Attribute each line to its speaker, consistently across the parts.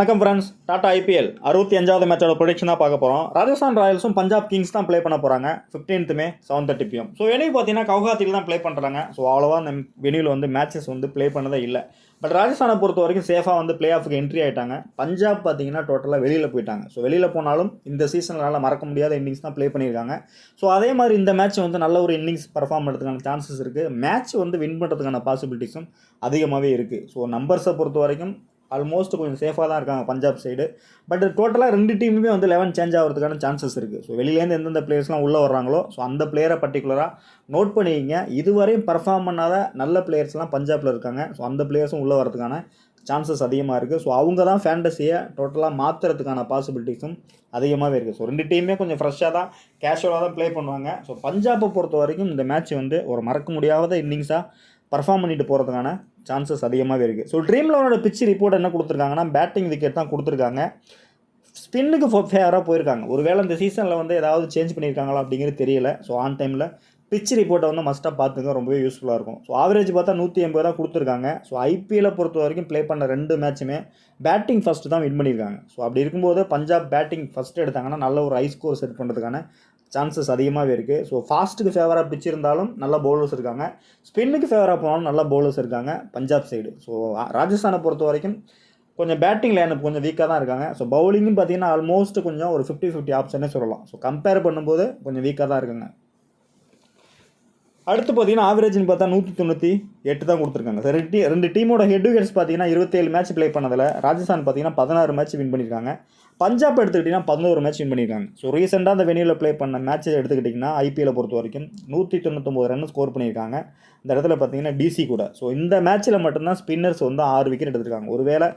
Speaker 1: வணக்கம் friends. Tata IPL 65வது மேட்சோட production தான் பார்க்க போகிறோம். ராஜஸ்தான் ராயல்ஸும் பஞ்சாப் கிங்ஸ் தான் ப்ளே பண்ண போகிறாங்க 15th May 7:30 PM. So venue பார்த்தீங்கன்னா கவுஹாத்தியில் தான் ப்ளே பண்ணுறாங்க. ஸோ அவ்வளோவா அந்த வெனியூவில் வந்து மேட்சஸ் வந்து ப்ளே பண்ணதே இல்லை. பட் ராஜஸ்தானை பொறுத்த வரைக்கும் சேஃபாக வந்து ப்ளே ஆஃபுக்கு என்ட்ரி ஆகிட்டாங்க. பஞ்சாப் பார்த்தீங்கன்னா டோட்டலாக வெளியில் போயிட்டாங்க. ஸோ வெளியில் போனாலும் இந்த சீசனால் மறக்க முடியாத இன்னிங்ஸ் தான் ப்ளே பண்ணியிருக்காங்க. ஸோ அதே மாதிரி இந்த மேட்ச் வந்து நல்ல ஒரு இன்னிங்ஸ் பர்ஃபார்ம் பண்ணுறதுக்கான சான்சஸ் இருக்குது. மேட்ச் வந்து வின் பண்ணுறதுக்கான பாசிபிலிட்டிஸும் அதிகமாகவே இருக்குது. ஸோ நம்பர்ஸை பொறுத்த வரைக்கும் ஆல்மோஸ்ட் கொஞ்சம் சேஃபாக தான் இருக்காங்க பஞ்சாப் சைடு. பட் டோட்டலாக ரெண்டு டீமுமே வந்து 11 சேஞ்ச் ஆகிறதுக்கான சான்சஸ் இருக்குது. ஸோ வெளியிலேருந்து எந்தெந்த பிளேயர்ஸ்லாம் உள்ளே வர்றாங்களோ ஸோ அந்த பிளேயரை பர்டிகுலராக நோட் பண்ணிக்கிங்க. இதுவரையும் பர்ஃபார்ம் பண்ணாத நல்ல பிளேயர்ஸ்லாம் பஞ்சாபில் இருக்காங்க. ஸோ அந்த பிளேயர்ஸும் உள்ளே வரதுக்கான சான்சஸ் அதிகமாக இருக்குது. ஸோ அவங்க தான் ஃபேண்டஸியை டோட்டலாக மாற்றுறதுக்கான பாசிபிலிட்டிஸும் அதிகமாகவே இருக்குது. ஸோ ரெண்டு டீமே கொஞ்சம் ஃப்ரெஷ்ஷாக தான் கேஷுவலாக தான் ப்ளே பண்ணுவாங்க. ஸோ பஞ்சாப்பை பொறுத்த வரைக்கும் இந்த மேட்ச் வந்து ஒரு மறக்க முடியாத இன்னிங்ஸாக பர்ஃபார்ம் பண்ணிட்டு போகிறதுக்கான சான்சஸ் அதிகமாகவே இருக்குது. ஸோ ட்ரீம் லெவனோட பிச் ரிப்போர்ட் என்ன கொடுத்துருக்காங்கன்னா பேட்டிங் விக்கெட் தான் கொடுத்துருக்காங்க. ஸ்பின்னுக்கு ஃபேவராக போயிருக்காங்க. ஒருவேளை இந்த சீசனில் வந்து ஏதாவது சேஞ்ச் பண்ணியிருக்காங்களா அப்படிங்கிறது தெரியல. ஸோ ஆன் டைமில் பிச் ரிப்போர்ட்டை வந்து மஸ்ட்டாக பார்த்துங்க, ரொம்பவே யூஸ்ஃபுல்லாக இருக்கும். ஸோ ஆவரேஜ் பார்த்தா 180 தான் கொடுத்துருக்காங்க. ஸோ ஐபிஎல்லை பொறுத்த வரைக்கும் ப்ளே பண்ண ரெண்டு மேட்சுமே பேட்டிங் ஃபஸ்ட்டு தான் வின் பண்ணியிருக்காங்க. ஸோ அப்படி இருக்கும்போது பஞ்சாப் பேட்டிங் ஃபஸ்ட்டு எடுத்தாங்கன்னா நல்ல ஒரு ஹை ஸ்கோர் செட் பண்ணுறதுக்கான சான்சஸ் அதிகமாகவே இருக்குது. ஸோ ஃபாஸ்ட்டுக்கு ஃபேவராக பிச் இருந்தாலும் நல்ல பவுலர்ஸ் இருக்காங்க. ஸ்பின்னுக்கு ஃபேவராக போனாலும் நல்ல பவுலர்ஸ் இருக்காங்க பஞ்சாப் சைடு. ஸோ ராஜஸ்தானை பொறுத்த வரைக்கும் கொஞ்சம் பேட்டிங் லைனப் கொஞ்சம் வீக்காக தான் இருக்காங்க. ஸோ பவுலிங்கும் பார்த்தீங்கன்னா ஆல்மோஸ்ட் கொஞ்சம் ஒரு 50-50 ஆப்ஷனே சொல்லலாம். ஸோ கம்பேர் பண்ணும்போது கொஞ்சம் வீக்காக தான் இருக்காங்க. அடுத்து பார்த்தீங்கன்னா ஆவரேஜ்னு பார்த்தா 198 தான் கொடுத்துருக்காங்க. ஸோ ரெண்டு டீமோட ஹெட் விக்கெட்ஸ் பார்த்தீங்கன்னா 27 மேட்ச் ப்ளே பண்ணதில் ராஜஸ்தான் பார்த்தீங்கன்னா 16 மேட்ச் வின் பண்ணியிருக்காங்க. பஞ்சாப் எடுத்துக்கிட்டிங்கன்னா 11 மேட்ச் வின் பண்ணியிருக்காங்க. ஸோ ரீசெண்டாக அந்த வெனியூவில் ப்ளே பண்ண மேட்சை எடுத்துக்கிட்டிங்கன்னா ஐபிஎல்லை பொறுத்த வரைக்கும் 199 ரன் ஸ்கோர் பண்ணியிருக்காங்க. இந்த இடத்துல பார்த்தீங்கன்னா டிசி கூட. ஸோ இந்த மேட்ச்சில் மட்டும்தான் ஸ்பின்னர்ஸ் வந்து 6 விக்கெட் எடுத்திருக்காங்க. ஒருவேளை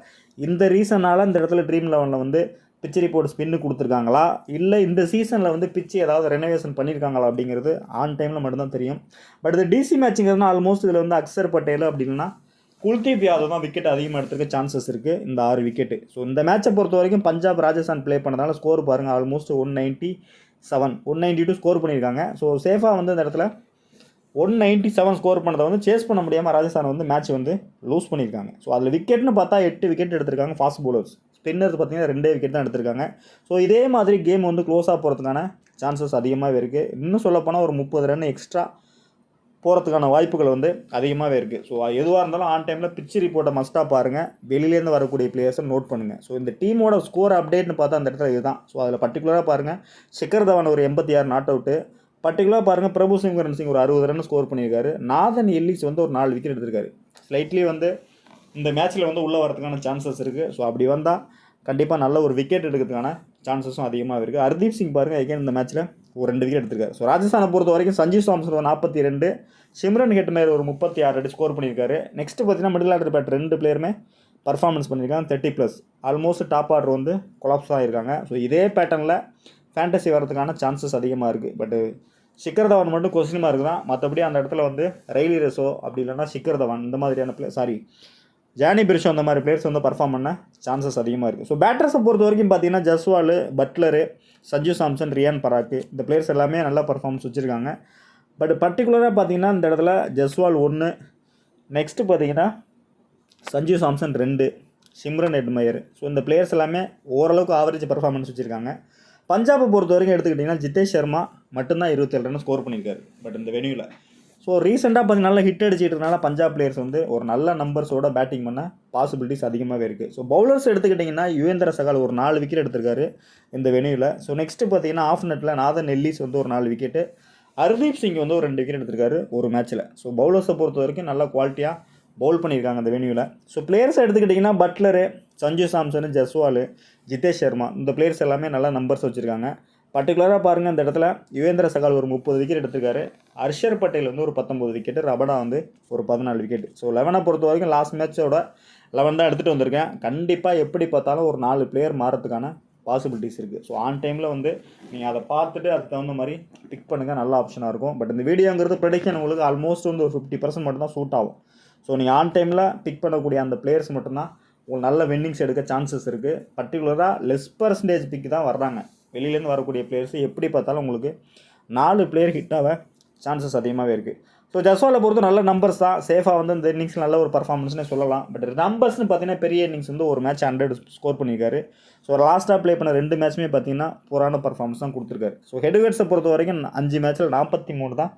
Speaker 1: இந்த ரீசனால் இந்த இடத்துல ட்ரீம் லெவனில் வந்து பிச் ரிப்போர்ட் ஸ்பின்னு கொடுத்துருக்காங்களா, இல்லை இந்த சீசனில் வந்து பிச்சு ஏதாவது ரெனோவேஷன் பண்ணியிருக்காங்களா அப்படிங்கிறது ஆன் டைமில் மட்டும்தான் தெரியும். பட் இது டிசி மேட்சிங்கிறதுனா ஆல்மோஸ்ட் இதில் வந்து அக்சர் பட்டேல் அப்படின்னா குல்தீப் யாதவ் தான் விக்கெட் அதிகமாக எடுத்துருக்க சான்சஸ் இருக்குது, இந்த 6 விக்கெட்டு. ஸோ இந்த மேட்சை பொறுத்த வரைக்கும் பஞ்சாப் ராஜஸ்தான் ப்ளே பண்ணதால ஸ்கோர் பாருங்கள், ஆல்மோஸ்ட் 192 ஸ்கோர் பண்ணியிருக்காங்க. ஸோ சேஃபாக வந்து இந்த இடத்துல 197 ஸ்கோர் பண்ணதை வந்து சேஸ் பண்ண முடியாமல் ராஜஸ்தான் வந்து மேட்ச் வந்து லூஸ் பண்ணியிருக்காங்க. ஸோ அதில் விக்கெட்னு பார்த்தா 8 விக்கெட் எடுத்திருக்காங்க ஃபாஸ்ட் பவுலர்ஸ். ஸ்பின்னர்ஸ் பார்த்தீங்கன்னா 2 விக்கெட் தான் எடுத்திருக்காங்க. ஸோ இதே மாதிரி கேம் வந்து க்ளோஸாக போகிறதுக்கான சான்சஸ் அதிகமாகவே இருக்குது. இன்னும் சொல்லப்போனால் ஒரு 30 ரன் எக்ஸ்ட்ரா போகிறதுக்கான வாய்ப்புகள் வந்து அதிகமாகவே இருக்குது. ஸோ எதுவாக இருந்தாலும் ஆன் டைமில் பிச் ரிப்போர்ட்டை மஸ்ட்டாக பாருங்கள், வெளியிலேருந்து வரக்கூடிய பிளேயர்ஸை நோட் பண்ணுங்கள். ஸோ இந்த டீமோட ஸ்கோர் அப்டேட்னு பார்த்தா அந்த இடத்துல இதுதான். ஸோ அதில் பர்டிகுலராக பாருங்கள், ஷிகர் தவான் ஒரு 86 நாட் அவுட்டு. பர்டிகுலராக பாருங்கள், பிரபு சிம்ரன் சிங் ஒரு 60 ரன் ஸ்கோர் பண்ணியிருக்காரு. நாதன் எல்லிஸ் வந்து ஒரு 4 விக்கெட் எடுத்திருக்காரு. ஸ்லைட்லி வந்து இந்த மேட்ச்சில் வந்து உள்ளே வரதுக்கான சான்சஸ் இருக்குது. ஸோ அப்படி வந்தால் கண்டிப்பாக நல்ல ஒரு விக்கெட் எடுக்கிறதுக்கான சான்சஸும் அதிகமாக இருக்குது. ஹர்தீப் சிங் பாருங்கள், எகைன் இந்த மேட்ச்சில் ஒரு 2 விக்கெட் எடுத்திருக்காரு. ஸோ ராஜஸ்தானை பொறுத்த வரைக்கும் சஞ்சு சாம்சன் ஒரு 42, சிம்ரன் ஹெட்மேயர் ஒரு 36 அடி ஸ்கோர் பண்ணியிருக்காரு. நெக்ஸ்ட்டு பார்த்தீங்கன்னா மிடில் ஆர்டர் பேட் 2 பிளேயருமே பர்ஃபார்மன்ஸ் பண்ணியிருக்காங்க 30+. ஆல்மோஸ்ட் டாப் ஆர்டர் வந்து கொலாப்ஸ் ஆகியிருக்காங்க. ஸோ இதே பேட்டர்னில் ஃபேண்டசி வரதுக்கான சான்சஸ் அதிகமாக இருக்குது. பட்டு ஷிகர் தவான் மட்டும் கொஸ்டின் மார்க் தான். மற்றபடி அந்த இடத்துல வந்து ரெய்லி ரெசோ அப்படி இல்லைன்னா ஷிகர் தவான் இந்த மாதிரியான ஜானி பிரிஷோ அந்த மாதிரி பிளேயர்ஸ் வந்து பர்ஃபார்ம் பண்ண சான்சஸ் அதிகமாக இருக்குது. ஸோ பேட்டர்ஸை பொறுத்த வரைக்கும் பார்த்தீங்கன்னா ஜஸ்வால், பட்லரு, சஞ்சு சாம்சன், ரியான் பராக்கு இந்த பிளேயர்ஸ் எல்லாமே நல்லா பர்ஃபார்மன்ஸ் வச்சுருக்காங்க. பட் பர்டிகுலராக பார்த்தீங்கன்னா இந்த இடத்துல ஜஸ்வால் 1, நெக்ஸ்ட்டு பார்த்தீங்கன்னா சஞ்சு சாம்சன் 2, சிம்ரன் ஹெட்மேயர். ஸோ இந்த பிளேயர்ஸ் எல்லாமே ஓரளவுக்கு ஆவரேஜ் பர்ஃபார்மன்ஸ் வச்சுருக்காங்க. பஞ்சாபை பொறுத்த வரைக்கும் எடுத்துக்கிட்டிங்கன்னா ஜிதேஷ் சர்மா மட்டும்தான் 27 ரன் ஸ்கோர் பண்ணியிருக்காரு. பட் இந்த வெனியூவில் ஸோ ரீசெண்டாக பார்த்தீங்கன்னா நல்லா ஹிட் அடிச்சிட்டுனால பஞ்சாப் பிளேயர்ஸ் வந்து ஒரு நல்ல நம்பர்ஸோட பேட்டிங் பண்ண பாசிபிலிட்டிஸ் அதிகமாகவே இருக்குது. ஸோ பவுலர்ஸ் எடுத்துக்கிட்டிங்கன்னா யுவேந்திர சகால் ஒரு 4 விக்கெட் எடுத்திருக்காரு இந்த வெனியூவில். ஸோ நெக்ஸ்ட்டு பார்த்தீங்கன்னா ஆஃப் நெட்டில் நாதன் எல்லிஸ் வந்து ஒரு 4 விக்கெட்டு, ஹர்தீப் சிங் வந்து ஒரு 2 விக்கெட் எடுத்திருக்காரு ஒரு மேட்ச்சில். ஸோ பவுலர்ஸை பொறுத்த வரைக்கும் நல்லா குவாலிட்டியாக பவுல் பண்ணியிருக்காங்க இந்த வெனியூவில். ஸோ பிளேயர்ஸ் எடுத்துக்கிட்டிங்கன்னா பட்லரு, சஞ்சு சாம்சன், ஜஸ்வால், ஜிதேஷ் சர்மா இந்த பிளேயர்ஸ் எல்லாமே நல்லா நம்பர்ஸ் வச்சுருக்காங்க. பர்டிகுலராக பாருங்கள், இந்த இடத்துல யுவேந்திர சகால் ஒரு 30 விக்கெட் எடுத்திருக்காரு. ஹர்ஷர் பட்டேல் வந்து ஒரு 19 விக்கெட்டு, ரபடா வந்து ஒரு 14 விக்கெட். ஸோ 11 பொறுத்த வரைக்கும் லாஸ்ட் மேட்சோட 11 தான் எடுத்துகிட்டு வந்திருக்கேன். கண்டிப்பாக எப்படி பார்த்தாலும் ஒரு 4 பிளேயர் மாறதுக்கான பாசிபிலிட்டிஸ் இருக்குது. ஸோ ஆன் டைமில் வந்து நீங்கள் அதை பார்த்துட்டு அதுக்கு தகுந்த மாதிரி பிக் பண்ணுங்கள், நல்ல ஆப்ஷனாக இருக்கும். பட் இந்த வீடியோங்கிறது ப்ரெடிக்ஷன் உங்களுக்கு ஆல்மோஸ்ட் வந்து ஒரு 50% மட்டும்தான் சூட் ஆகும். ஸோ நீங்கள் ஆன் டைமில் பிக் பண்ணக்கூடிய அந்த பிளேயர்ஸ் மட்டும்தான் உங்களுக்கு நல்ல வின்னிங்ஸ் எடுக்க சான்சஸ் இருக்குது. பர்டிகுலராக லெஸ் பர்சன்டேஜ் பிக் தான் வர்றாங்க. வெளியிலேருந்து வரக்கூடிய பிளேயர்ஸ் எப்படி பார்த்தாலும் உங்களுக்கு 4 பிளேயர் ஹிட்டாக சான்சஸ் அதிகமாகவே இருக்குது. ஸோ ஜஸ்வாலை பொறுத்து நல்ல நம்பர்ஸ் தான், சேஃபாக வந்து இந்த இன்னிங்ஸில் நல்ல ஒரு பர்ஃபார்மன்ஸ்னே சொல்லலாம். பட் நம்பர்ஸ்னு பார்த்தீங்கன்னா பெரிய இன்னிங்ஸ் வந்து ஒரு மேட்ச் 100 ஸ்கோர் பண்ணியிருக்காரு. ஸோ லாஸ்ட்டாக ப்ளே பண்ண 2 மேட்ச்சுமே பார்த்தீங்கன்னா புறான பர்ஃபார்மன்ஸ் தான் கொடுத்துருக்காரு. ஸோ ஹெட்வேர்ட்ஸை பொறுத்த வரைக்கும் 5 மேட்ச்சில் 43 தான்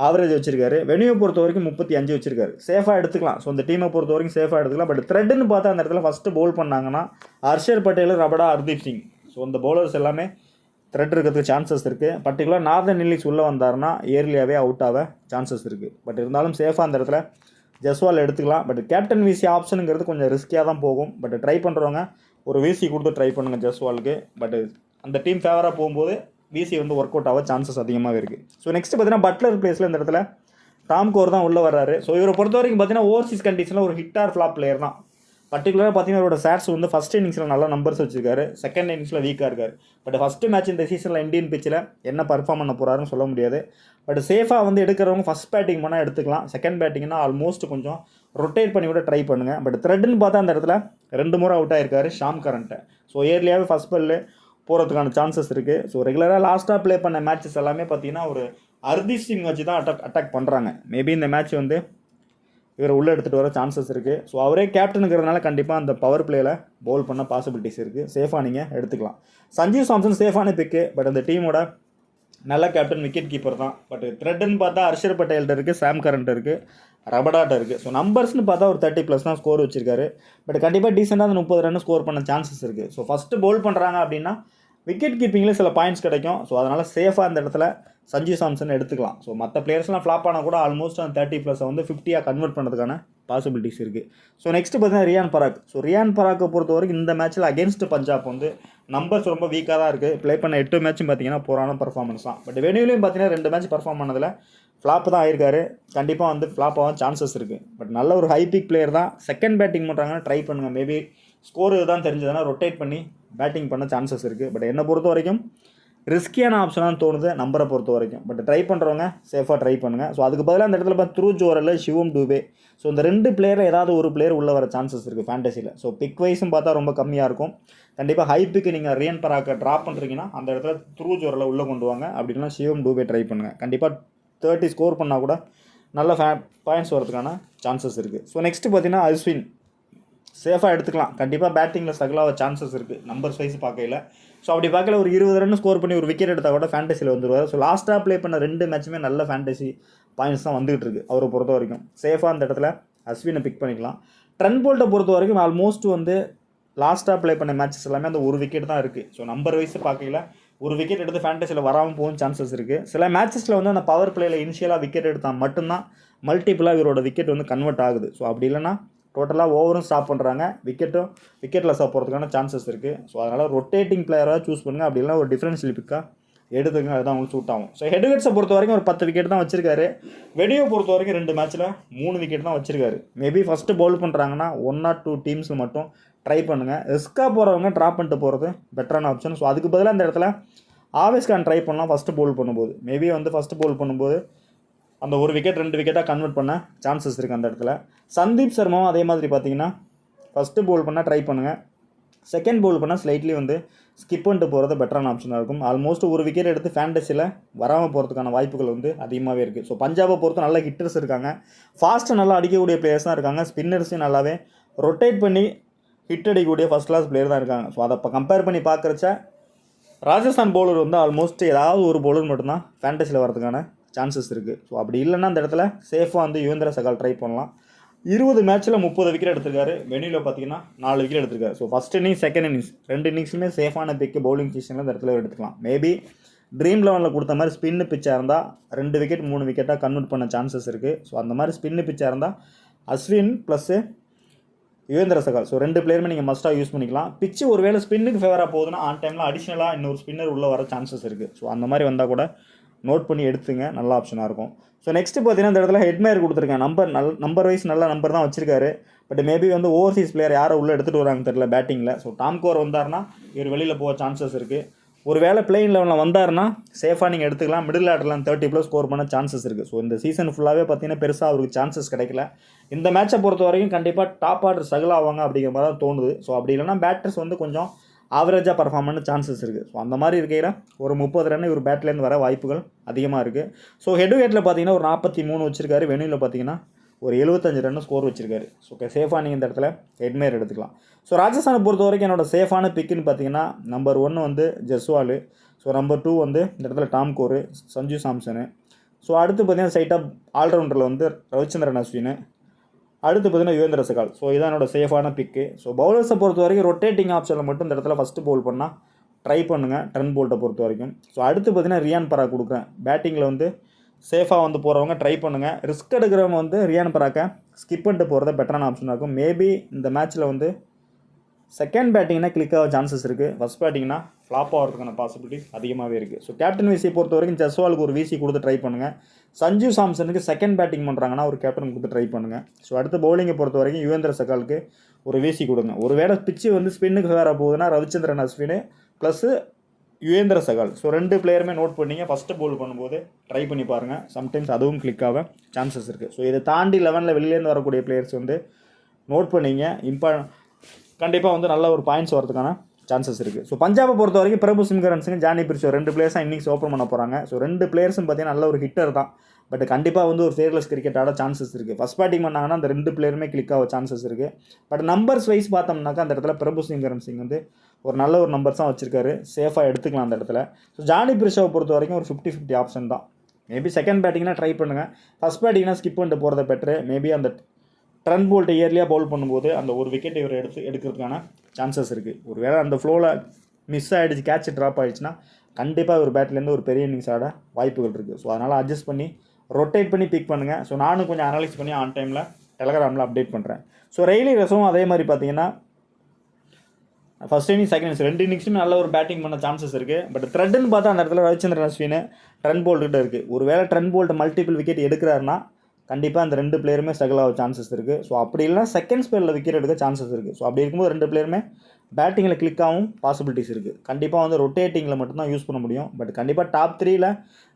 Speaker 1: ஆவரேஜ் வச்சிருக்காரு. வெனியூவை பொறுத்த வரைக்கும் 35 வச்சிருக்காரு. சேஃபாக எடுத்துக்கலாம். ஸோ இந்த டீமை பொறுத்த வரைக்கும் சேஃபாக எடுத்துக்கலாம். பட் த்ரெட்டுன்னு பார்த்தா அந்த இடத்துல ஃபஸ்ட்டு பவுல் பண்ணாங்கன்னா ஹர்ஷர் பட்டேல், ரபடா, ஹர்தீப் சிங். ஸோ இந்த பவுலர்ஸ் எல்லாமே த்ரெட் இருக்கிறதுக்கு சான்சஸ் இருக்குது. பர்டிகுலர் நார்தன் இன்னிங்ஸ் உள்ளே வந்தாருன்னா ஏர்லியாகவே அவுட் ஆக சான்சஸ் இருக்குது. பட் இருந்தாலும் சேஃபாக அந்த இடத்துல ஜஸ்வால் எடுத்துக்கலாம். பட் கேப்டன் விசி ஆப்ஷனுங்கிறது கொஞ்சம் ரிஸ்கியாக தான் போகும். பட் ட்ரை பண்ணுறவங்க ஒரு விசி கொடுத்து ட்ரை பண்ணுங்கள் ஜஸ்வாலுக்கு. பட் அந்த டீம் ஃபேவராக போகும்போது விசி வந்து ஒர்க் அவுட் ஆக சான்சஸ் அதிகமாகவே இருக்குது. ஸோ நெக்ஸ்ட் பார்த்தீங்கன்னா பட்லர் பிளேஸில் இந்த இடத்துல டாம் கோர் தான் உள்ளே வர்றாரு. ஸோ இவரை பொறுத்த வரைக்கும் பார்த்தீங்கன்னா ஓவர்சீஸ் கண்டிஷனில் ஒரு ஹிட் ஆர் ஃப்ளாப் பிளேயர் தான். பர்டிகுலராக பார்த்தீங்கன்னா அவரோட சாட்ஸ் வந்து ஃபஸ்ட் இன்னிங்ஸில் நல்ல நம்பர்ஸ் வச்சிருக்காரு, செகண்ட் இன்னிங்ஸில் வீக்காக இருக்கார். பட் ஃபஸ்ட்டு மேட்ச் இந்த சீசனில் இந்தியன் பிச்சில் என்ன பர்ஃபார்ம் பண்ண போகிறாருன்னு சொல்ல முடியாது. பட் சேஃபாக வந்து எடுக்கிறவங்க ஃபஸ்ட் பேட்டிங் பண்ணால் எடுத்துக்கலாம். செகண்ட் பேட்டிங்னா ஆல்மோஸ்ட் கொஞ்சம் ரொட்டேட் பண்ணி கூட ட்ரை பண்ணுங்கள். பட் த்ரெட்னு பார்த்தா அந்த இடத்துல 2 முறை அவுட் ஆகிருக்காரு ஷாம் கரண்ட்டை. ஸோ ஏர்லியாகவே ஃபஸ்ட் பல்லு போகிறதுக்கான சான்சஸ் இருக்குது. ஸோ ரெகுலராக லாஸ்ட்டாக ப்ளே பண்ண மேட்சஸ் எல்லாமே பார்த்தீங்கன்னா ஒரு ஹர்தீப் சிங் வச்சு தான் அட்டாக் பண்ணுறாங்க. மேபி இந்த மேட்ச் வந்து இவரை உள்ளே எடுத்துகிட்டு வர சான்சஸ் இருக்குது. ஸோ அவரே கேப்டனுங்கிறதுனால கண்டிப்பாக அந்த பவர் பிளேயில் பவுல் பண்ண பாசிபிலிட்டிஸ் இருக்குது. சேஃபாக நீங்கள் எடுத்துக்கலாம். சஞ்சீவ் சாம்சன் சேஃபான பிக்கு. பட் அந்த டீமோட நல்ல கேப்டன், விக்கெட் கீப்பர் தான். பட் த்ரெட்டுன்னு பார்த்தா ஹர்ஷர் பட்டேல்கிட்ட இருக்குது, சாம் கரண்ட் இருக்குது, ரபடாட்ட இருக்குது. ஸோ நம்பர்ஸ்னு பார்த்தா ஒரு 30+ தான் ஸ்கோர் வச்சிருக்காரு. பட் கண்டிப்பாக டீசெண்டாக அந்த 30 ரன் ஸ்கோர் பண்ண சான்சஸ் இருக்குது. ஸோ ஃபஸ்ட்டு பவுல் பண்ணுறாங்க அப்படின்னா விக்கெட் கீப்பிங்கில் சில பாயிண்ட்ஸ் கிடைக்கும். ஸோ அதனால் சேஃபாக அந்த இடத்துல சஞ்சீவ் சாம்சன் எடுத்துக்கலாம். ஸோ மற்ற பிளேயர்ஸ்லாம் ஃப்ளாப் ஆனால் கூட ஆல்மோஸ்ட் அந்த 30+ வந்து 50 கன்வெர்ட் பண்ணுறதுக்கான பாசிபிலிட்டிஸ் இருக்குது. ஸோ நெக்ஸ்ட்டு பார்த்தீங்கன்னா ரியான் பராக். ஸோ ரியான் பராக்கை பொறுத்த வரைக்கும் இந்த மேட்ச்சில் அகேன்ஸ்ட் பஞ்சாப் வந்து நம்பர்ஸ் ரொம்ப வீக்காக தான் இருக்குது. ப்ளே பண்ண 8 மேட்சும் பார்த்தீங்கன்னா போரான பர்ஃபார்மன்ஸ் தான். பட் வெனியூலையும் பார்த்தீங்கன்னா 2 மேட்ச் பர்ஃபார்ம் பண்ணதில் ஃப்ளாப் தான் ஆயிருக்காரு. கண்டிப்பாக வந்து ஃப்ளாப் ஆக சான்சஸ் இருக்குது. பட் நல்ல ஒரு ஹை பிக் பிளேயர் தான். செகண்ட் பேட்டிங் பண்ணுறாங்கன்னா ட்ரை பண்ணுங்கள். மேபி ஸ்கோர் இதுதான் தெரிஞ்சதுன்னா ரொட்டேட் பண்ணி பேட்டிங் பண்ண சான்சஸ் இருக்குது. பட் என்னை பொறுத்த வரைக்கும் ரிஸ்கியான ஆப்ஷனாக தோணுது நம்பரை பொறுத்த வரைக்கும். பட் ட்ரை பண்ணுறவங்க சேஃபாக ட்ரை பண்ணுங்கள். ஸோ அதுக்கு பதிலாக அந்த இடத்துல த்ரூ ஜோரில் சிவம் டூபே. ஸோ இந்த 2 பிளேயரில் ஏதாவது ஒரு பிளேயர் உள்ளே வர சான்சஸ் இருக்குது ஃபேண்டசியில். ஸோ பிக் வைஸும் பார்த்தா ரொம்ப கம்மியாக இருக்கும். கண்டிப்பாக ஹை பிக்கு நீங்கள் ரியான் பராக்கை ட்ராப் பண்ணுறீங்கன்னா அந்த இடத்துல த்ரூ ஜோரில் உள்ளே கொண்டு வாங்க. அப்படின்னா சிவம் டூபே ட்ரை பண்ணுங்கள். கண்டிப்பாக 30 ஸ்கோர் பண்ணால் கூட நல்ல பாயிண்ட்ஸ் வரதுக்கான சான்சஸ் இருக்குது. ஸோ நெக்ஸ்ட்டு பார்த்தீங்கன்னா அஸ்வின் சேஃபாக எடுத்துக்கலாம். கண்டிப்பாக பேட்டிங்கில் ஸ்ட்ரகிள் ஆக சான்சஸ் இருக்குது நம்பர்ஸ் வைஸ் பார்க்கையில். ஸோ அப்படி பார்க்கல ஒரு 20 ரன் ஸ்கோர் பண்ணி ஒரு விக்கெட் எடுத்தால் கூட ஃபேண்டசியில் வந்துடுவார். ஸோ லாஸ்ட்டாக ப்ளே பண்ண 2 மேட்சுமே நல்ல ஃபேண்டசி பாயிண்ட்ஸ் தான் வந்துகிட்டு இருக்குது அவரை பொறுத்த வரைக்கும். சேஃபாக அந்த இடத்துல அஸ்வினை பிக் பண்ணிக்கலாம். ட்ரெண்ட் போல்ட்டை பொறுத்த வரைக்கும் ஆல்மோஸ்ட் வந்து லாஸ்ட்டாக ப்ளே பண்ண மேட்சஸ் எல்லாமே அந்த ஒரு விக்கெட் தான் இருக்குது. ஸோ நம்பர் வைஸ் பார்க்கல ஒரு விக்கெட் எடுத்து ஃபேண்டசியில் வராமல் போகும் சான்சஸ் இருக்குது. சில மேட்சஸில் வந்து அந்த பவர் பிளேயில் இனிஷியலாக விக்கெட் எடுத்தால் மட்டும்தான் மல்டிபிளாக இவரோட விக்கெட் வந்து கன்வெர்ட் ஆகுது. ஸோ அப்படி இல்லைனா டோட்டலாக ஓவரும் ஸ்டாப் பண்ணுறாங்க, விக்கெட் லெஸ்ஸாக போகிறதுக்கான சான்சஸ் இருக்குது. ஸோ அதனால் ரொட்டேட்டிங் பிளேயராக சூஸ் பண்ணுங்கள். அப்படி இல்லைனா ஒரு டிஃபரன்ஷியல் பிக்காக எடுத்துங்க. அதுதான் உங்களுக்கு சூட் ஆகும். ஸோ ஹெட்விகெட்ஸை பொறுத்த வரைக்கும் ஒரு 10 விக்கெட் தான் வச்சிருக்காரு. வெடியை பொறுத்த வரைக்கும் 2 மேட்ச்சில் 3 விக்கெட் தான் வச்சிருக்காரு. மேபி ஃபஸ்ட்டு பவுல் பண்ணுறாங்கன்னா 1 or 2 டீம்ஸில் மட்டும் ட்ரை பண்ணுங்கள். ரிஸ்க்காக போகிறவங்க ட்ராப் பண்ணிட்டு போகிறது பெட்டரான ஆப்ஷன். ஸோ அதுக்கு பதிலாக அந்த இடத்துல ஆவேஸ் கான் ட்ரை பண்ணலாம் ஃபஸ்ட்டு பவுல் பண்ணும்போது. மேபி வந்து ஃபஸ்ட்டு பவுல் பண்ணும்போது அந்த ஒரு விக்கெட் 2 விக்கெட்டாக கன்வெர்ட் பண்ண சான்சஸ் இருக்குது அந்த இடத்துல. சந்தீப் சர்மாவும் அதே மாதிரி பார்த்தீங்கன்னா ஃபஸ்ட்டு பவுல் பண்ணால் ட்ரை பண்ணுங்கள். செகண்ட் பவுல் பண்ணால் ஸ்லைட்லி வந்து ஸ்கிப் பண்ணிட்டு போகிறது பெட்டரான ஆப்ஷனாக இருக்கும். ஆல்மோஸ்ட் ஒரு விக்கெட் எடுத்து ஃபேண்டசியில் வராமல் போகிறதுக்கான வாய்ப்புகள் வந்து அதிகமாகவே இருக்குது. ஸோ பஞ்சாபை பொறுத்த நல்ல ஹிட்டர்ஸ் இருக்காங்க, ஃபாஸ்ட்டாக நல்லா அடிக்கக்கூடிய பிளேயர்ஸ் தான் இருக்காங்க. ஸ்பின்னர்ஸையும் நல்லாவே ரொட்டேட் பண்ணி ஹிட் அடிக்கக்கூடிய ஃபஸ்ட் கிளாஸ் பிளேயர் தான் இருக்காங்க. ஸோ அதை இப்போ கம்பேர் பண்ணி பார்க்குறச்ச ராஜஸ்தான் பவுலர் வந்து ஆல்மோஸ்ட் ஏதாவது ஒரு பவுலர் மட்டும்தான் ஃபேண்டசியில் வரதுக்கான சான்சஸ் இருக்குது. ஸோ அப்படி இல்லைன்னா அந்த இடத்துல சேஃபாக வந்து யுவேந்திர சகால் ட்ரை பண்ணலாம். 20 மேட்ச்சில் 30 விக்கெட் எடுத்திருக்காரு. வெனியூவில் பார்த்தீங்கன்னா 4 விக்கெட் எடுத்திருக்காரு. So first innings, second innings 2 இன்னிங்ஸுமே சேஃபான பிக்கு பவுலிங் பொசிஷனில் இந்த இடத்துல எடுத்துக்கலாம். மேபி ட்ரீம் லெவனில் கொடுத்த மாதிரி ஸ்பின்னு பிச்சாக இருந்தால் 2 விக்கெட் 3 விக்கெட்டாக கன்வெர்ட் பண்ண சான்சஸ் இருக்குது. ஸோ அந்த மாதிரி ஸ்பின்னு பிச்சாக இருந்தால் அஸ்வின் ப்ளஸ்ஸு யுவேந்திர சகால், ஸோ 2 பிளேயருமே நீங்கள் மஸ்ட்டாக யூஸ் பண்ணிக்கலாம். பிச்சு ஒரு வேளை ஸ்பின்னுக்கு ஃபேவராக போகுதுன்னா ஆன் டைமில் அடிஷ்னலாக இன்னொரு ஸ்பின்னர் உள்ளே வர சான்சஸ் இருக்குது. ஸோ அந்த மாதிரி வந்தால் கூட நோட் பண்ணி எடுத்துங்க, நல்ல ஆப்ஷனாக இருக்கும். ஸோ நெக்ஸ்ட்டு பார்த்தீங்கன்னா இந்த இடத்துல ஹெட்மேயர் கொடுத்துருக்கேன். நம்பர் வைஸ் நல்ல நம்பர் தான் வச்சிருக்காரு. பட் மேபி வந்து ஓவர்சீஸ் பிளேயர் யாரை உள்ளே எடுத்துகிட்டு வராங்க தெரியல பேட்டிங்கில். ஸோ டாம் கோர் வந்தார்னா இவர் வெளியில் போக சான்சஸ் இருக்குது. ஒரு வேளை பிளேயிங் லெவலில் வந்தார்னா சேஃபாக நீங்கள் எடுத்துக்கலாம். மிடில் ஆர்டர்லாம் 30+ ஸ்கோர் பண்ண சான்சஸ் இருக்குது. ஸோ இந்த சீசன் ஃபுல்லாகவே பார்த்தீங்கன்னா பெருசாக அவருக்கு சான்சஸ் கிடைக்கல. இந்த மேட்சை பொறுத்த வரைக்கும் கண்டிப்பாக டாப் ஆர்டர் ஸ்ட்ரகிள் ஆவாங்க அப்படிங்கிற மாதிரி தான் தோணுது. ஸோ அப்படி இல்லைனா பேட்டர்ஸ் வந்து கொஞ்சம் ஆவரேஜாக பர்ஃபார்ம் பண்ண சான்சஸ் இருக்குது. ஸோ அந்த மாதிரி இருக்கையில் ஒரு 30 ரன் இவர் பேட்லேருந்து வர வாய்ப்புகள் அதிகமாக இருக்குது. ஸோ ஹெட் டு ஹெட்டில் பார்த்தீங்கன்னா ஒரு 43 வச்சிருக்காரு. வெனியூவில் பார்த்தீங்கன்னா ஒரு 75 ரன் ஸ்கோர் வச்சிருக்காரு. ஸோ சேஃபாக நீங்கள் இந்த இடத்துல ஹெட்மேர் எடுத்துக்கலாம். ஸோ ராஜஸ்தானை பொறுத்த வரைக்கும் என்னோட சேஃபான பிக்குன்னு பார்த்தீங்கன்னா நம்பர் 1 வந்து ஜெஸ்வால். ஸோ நம்பர் 2 வந்து இந்த இடத்துல டாம் கோரு, சஞ்சு சாம்சனு. ஸோ அடுத்து பார்த்தீங்கன்னா சைட்டாக ஆல்ரவுண்டரில் வந்து ரவிச்சந்திரன் அஸ்வின். அடுத்து பார்த்தீங்கன்னா யுவேந்திர சகால். ஸோ இதான் என்னோட சேஃபான பிக்கு. ஸோ பவுலர்ஸை பொறுத்த வரைக்கும் ரொட்டேட்டிங் ஆப்ஷனில் மட்டும் இந்த இடத்துல ஃபஸ்ட்டு பவுல் பண்ணால் ட்ரை பண்ணுங்கள் ட்ரெண்ட் போல்ட்டை பொறுத்த வரைக்கும். ஸோ அடுத்து பார்த்தீங்கன்னா ரியான் பராக் கொடுக்குறேன். பேட்டிங்கில் வந்து சேஃபாக வந்து போகிறவங்க ட்ரை பண்ணுங்கள். ரிஸ்க் எடுக்கிறவங்க வந்து ரியான் பராக்கை ஸ்கிப் பண்ணிட்டு போகிறத பெட்டரான ஆப்ஷனாக இருக்கும். மேபி இந்த மேட்ச்சில் வந்து செகண்ட் பேட்டிங்னா கிளிக் ஆக சான்சஸ் இருக்குது. ஃபஸ்ட் பேட்டிங்னா ஃப்ளாப் ஆகிறதுக்கான பாசிபிலிட்டிஸ் அதிகமாகவே இருக்குது. ஸோ கேப்டன் விசியை பொறுத்த வரைக்கும் ஜஸ்வாலுக்கு ஒரு விசி கொடுத்து ட்ரை பண்ணுங்கள். சஞ்சு சாம்சனுக்கு செகண்ட் பேட்டிங் பண்ணுறாங்கன்னா ஒரு கேப்டன் கொடுத்து ட்ரை பண்ணுங்கள். ஸோ அடுத்து பவுலிங்கை பொறுத்த வரைக்கும் யுவேந்திர சகாலுக்கு ஒரு விசி கொடுங்க. ஒரு வேளை பிச்சு வந்து ஸ்பின்னுக்கு ஃபேவராக போகுதுன்னா ரவிச்சந்திரன் அஸ்வின் ப்ளஸ் யுவேந்திர சகால். ஸோ 2 பிளேயருமே நோட் பண்ணிங்க ஃபஸ்ட்டு பவுல் பண்ணும்போது ட்ரை பண்ணி பாருங்கள். சம்டைம்ஸ் அதுவும் கிளிக் ஆக சான்சஸ் இருக்குது. ஸோ இதை தாண்டி 11 வெளிலேருந்து வரக்கூடிய பிளேயர்ஸ் வந்து நோட் பண்ணிங்க. கண்டிப்பாக வந்து நல்ல ஒரு பாயிண்ட்ஸ் வரதுக்கான சான்சஸ் இருக்குது. ஸோ பஞ்சாபை பொறுத்த வரைக்கும் பிரபு சிம்கரன்ஸுங்க ஜானி பிரிச்சோ 2 பிளேயர்ஸ் தான் இன்னிங்ஸ் ஓப்பன் பண்ண போகிறாங்க. ஸோ 2 பிளேயர்ஸும் பார்த்தீங்கன்னா நல்ல ஒரு ஹிட்டர் தான். பட் கண்டிப்பாக வந்து ஒரு ஃபேர்லெஸ் கிரிக்கெட் ஆட சான்சஸ் இருக்குது. ஃபஸ்ட் பேட்டிங் பண்ணாங்கன்னா அந்த 2 பிளேயருமே கிளிக் ஆக சான்சஸ் இருக்குது. பட் நம்பர்ஸ் வைஸ் பார்த்தோம்னாக்கா அந்த இடத்துல பிரபு சிம்கரன் சிங் வந்து ஒரு நல்ல ஒரு நம்பர்ஸ் தான் வச்சிருக்காரு. சேஃபாக எடுத்துக்கலாம் அந்த இடத்துல. ஸோ ஜானி பிரிச்சோவை பொறுத்த வரைக்கும் ஒரு 50-50 ஆப்ஷன் தான். மேபி செகண்ட் பேட்டிங்னா ட்ரை பண்ணுங்கள். ஃபஸ்ட் பேட்டிங்னா ஸ்கிப் பண்ணிட்டு போகிறத பெட்ரு. மேபி அந்த ட்ரெண்ட் போல்ட் இயர்லியாக பவுல் பண்ணும்போது அந்த ஒரு விக்கெட் இவர் எடுக்கிறதுக்கான சான்சஸ் இருக்குது. ஒரு வேளை அந்த ஃப்ளோவில் மிஸ் ஆகிடுச்சு, கேட்ச் ட்ராப் ஆகிடுச்சுன்னா கண்டிப்பாக ஒரு பேட்லேருந்து ஒரு பெரிய இன்னிங்ஸ் ஆட வாய்ப்புகள் இருக்குது. ஸோ அதனால் அட்ஜஸ்ட் பண்ணி ரொட்டேட் பண்ணி பிக் பண்ணுங்கள். ஸோ நானும் கொஞ்சம் அனலைஸ் பண்ணி ஆன் டைமில் டெலகிராமில் அப்டேட் பண்ணுறேன். ஸோ ரெய்லி ரசமும் அதே மாதிரி பார்த்தீங்கன்னா ஃபஸ்ட் இன்னிங்ஸ் செகண்ட் இன்னிங்ஸ் 2 இன்னிங்ஸுமே நல்ல ஒரு பேட்டிங் பண்ண சான்சஸ் இருக்குது. பட் த்ரெட்டுன்னு பார்த்தா அந்த இடத்துல ரவிச்சந்திரன் அஸ்வின் ட்ரெண்ட் போல்ட்டு இருக்குது. ஒரு வேளை ட்ரெண்ட் போல்ட் மல்டிபிள் விக்கெட் எடுக்கிறாருன்னா கண்டிப்பாக அந்த 2 பிளேயருமே ஸ்ட்ரகிள் ஆக சான்சஸ் இருக்குது. ஸோ அப்படி இல்லைனா செகண்ட் ஸ்பெல்லில் விக்கெட் எடுக்க சான்சஸ் இருக்குது. ஸோ அப்படி இருக்கும்போது 2 பிளேயருமே பேட்டிங்கில் கிளிக் ஆகும் பாசிபிலிட்டிஸ் இருக்குது. கண்டிப்பாக வந்து ரொட்டேட்டிங்கில் மட்டும்தான் யூஸ் பண்ண முடியும். பட் கண்டிப்பாக டாப் 3ல்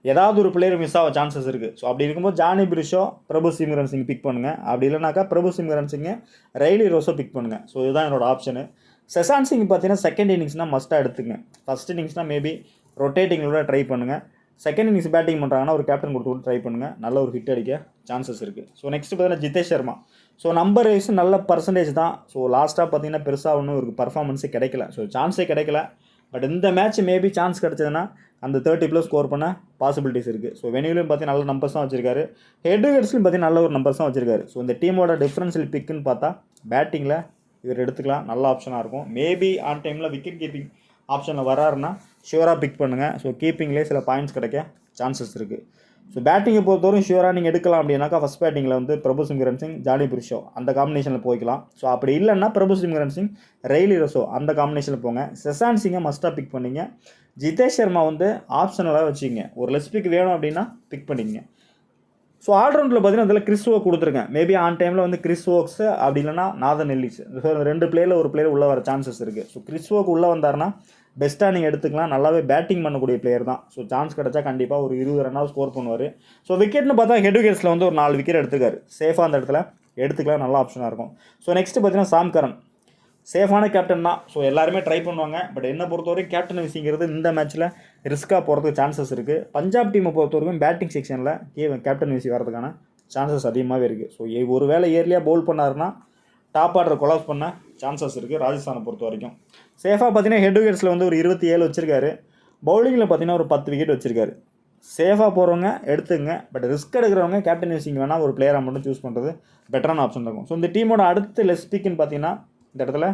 Speaker 1: ஏதாவது ஒரு பிளேயர் மிஸ் ஆக சான்சஸ் இருக்குது. ஸோ அப்படி இருக்கும்போது ஜானி பிரிஷோ, பிரபு சிம்ரன் சிங் பிக் பண்ணுங்கள். அப்படி இல்லைனாக்கா பிரபு சிம்ரன் சிங்கை ரெய்லி ரோஸோ பிக் பண்ணுங்கள். ஸோ இதுதான் என்னோட ஆப்ஷனு. செசான் சிங் பார்த்தீங்கன்னா செகண்ட் இன்னிங்ஸ்னால் மஸ்ட்டாக எடுத்துங்க. ஃபஸ்ட் இன்னிங்ஸ்னால் மேபி ரொட்டேட்டிங்களோட ட்ரை பண்ணுங்கள். செகண்ட் இன்னிங்ஸ் பேட்டிங் பண்ணுறாங்கன்னா ஒரு கேப்டன் கொடுத்து ட்ரை பண்ணுங்கள். நல்ல ஒரு ஹிட் அடிக்க சான்சஸ் இருக்குது. ஸோ நெக்ஸ்ட் பார்த்தீங்கன்னா Jitesh Sharma. So number wise நல்ல பர்சன்டேஜ் தான். ஸோ லாஸ்ட்டாக பார்த்தீங்கன்னா பெருசாக ஒன்றும் ஒரு பர்ஃபார்மன்ஸே கிடைக்கல. ஸோ சான்ஸே கிடைக்கல. பட் இந்த மேட்ச் மேபி சான்ஸ் கிடச்சதுன்னா அந்த 30+ ஸ்கோர் பண்ண பாசிபிலிட்டிஸ் இருக்குது. ஸோ வெனியூலையும் பார்த்தீங்கன்னா நல்ல நம்பர்ஸ் தான் வச்சிருக்காரு. ஹெட் டு ஹெட்ஸ்லையும் பார்த்தீங்கன்னா நல்ல ஒரு நம்பர்ஸ் தான் வச்சிருக்காரு. ஸோ இந்த டீமோட டிஃப்ரென்ஷியல் பிக்குன்னு பார்த்தா பேட்டிங்கில் இவர் எடுத்துக்கலாம். நல்ல ஆப்ஷனாக இருக்கும். மேபி ஆன் டைமில் விக்கெட் கீப்பிங் ஆப்ஷனில் வராருன்னா ஷியூராக பிக் பண்ணுங்கள். ஸோ கீப்பிங்லேயே சில பாயிண்ட்ஸ் கிடைக்க சான்சஸ் இருக்குது. ஸோ பேட்டிங்கை பொறுத்தவரைக்கும் ஷியூராக நீங்கள் எடுக்கலாம் அப்படின்னாக்கா ஃபஸ்ட் பேட்டிங்கில் வந்து பிரபு சிம்ரன் சிங், ஜானி பிரிஷோ அந்த காம்பினேஷனில் போய்க்கலாம். ஸோ அப்படி இல்லைன்னா பிரபு சிம்ரன் சிங், ரெய்லி ரசோ அந்த காம்பினேஷனில் போங்க. செசான் சிங்கை மஸ்ட்டாக பிக் பண்ணிங்க. ஜிதேஷ் சர்மா வந்து ஆப்ஷனலாக வச்சுக்கிங்க. ஒரு லெஸ் பிக் வேணும் அப்படின்னா பிக் பண்ணிங்க. ஸோ ஆல்ரவுண்டில் பார்த்தீங்கன்னா அதில் கிறிஸ் ஓக் கொடுத்துருக்கேன். மேபி ஆன் டைமில் வந்து கிறிஸ் ஓக்ஸு அப்படி இல்லைனா நாதன் எல்லிஸ். ஸோ 2 பிளேயரில் ஒரு பிளேயர் உள்ளே வர சான்சஸ் இருக்குது. ஸோ கிறிஸ் ஓக் உள்ளே வந்தார்னா பெஸ்ட்டாக நீங்கள் எடுத்துக்கலாம். நல்லாவே பேட்டிங் பண்ணக்கூடிய பிளேயர் தான். ஸோ சான்ஸ் கிடச்சா கண்டிப்பாக ஒரு 20 ரன்னாவது ஸ்கோர் பண்ணுவார். ஸோ விக்கெட்னு பார்த்தா ஹெட் விக்கெட்ஸில் வந்து ஒரு 4 விக்கெட் எடுத்துக்காரு. சேஃபாக அந்த இடத்துல எடுத்துக்கலாம். நல்ல ஆப்ஷனாக இருக்கும். ஸோ நெக்ஸ்ட்டு பார்த்தீங்கன்னா சாம் கரன் சேஃபான கேப்டன் தான். ஸோ எல்லாருமே ட்ரை பண்ணுவாங்க. பட் என்னை பொறுத்தவரைக்கும் கேப்டன் விசிங்கிறது இந்த மேட்ச்சில் ரிஸ்க்காக போகிறதுக்கு சான்சஸ் இருக்குது. பஞ்சாப் டீமை பொறுத்தவரைக்கும் பேட்டிங் செக்ஷனில் கேப்டன் விசி வரதுக்கான சான்சஸ் அதிகமாகவே இருக்குது. ஸோ ஒரு வேளை இயர்லியாக பவுல் பண்ணாருன்னா டாப் ஆர்டர் கொலாப்ஸ் பண்ண சான்சஸ் இருக்குது. ராஜஸ்தானை பொறுத்த வரைக்கும் சேஃபாக பார்த்தீங்கன்னா ஹெட் விக்கெட்ஸில் வந்து ஒரு 27 வச்சிருக்காரு. பவுலிங்கில் பார்த்தீங்கன்னா ஒரு 10 விக்கெட் வச்சிருக்காரு. சேஃபாக போகிறவங்க எடுத்துங்க. பட் ரிஸ்க் எடுக்கிறவங்க கேப்டன் விசிங் வேணால் ஒரு பிளேயராக மட்டும் சூஸ் பண்ணுறது பெட்டரான ஆப்ஷன் இருக்கும். ஸோ இந்த டீமோட அடுத்த லெஸ் பிக்குன்னு பார்த்தீங்கன்னா இந்த இடத்துல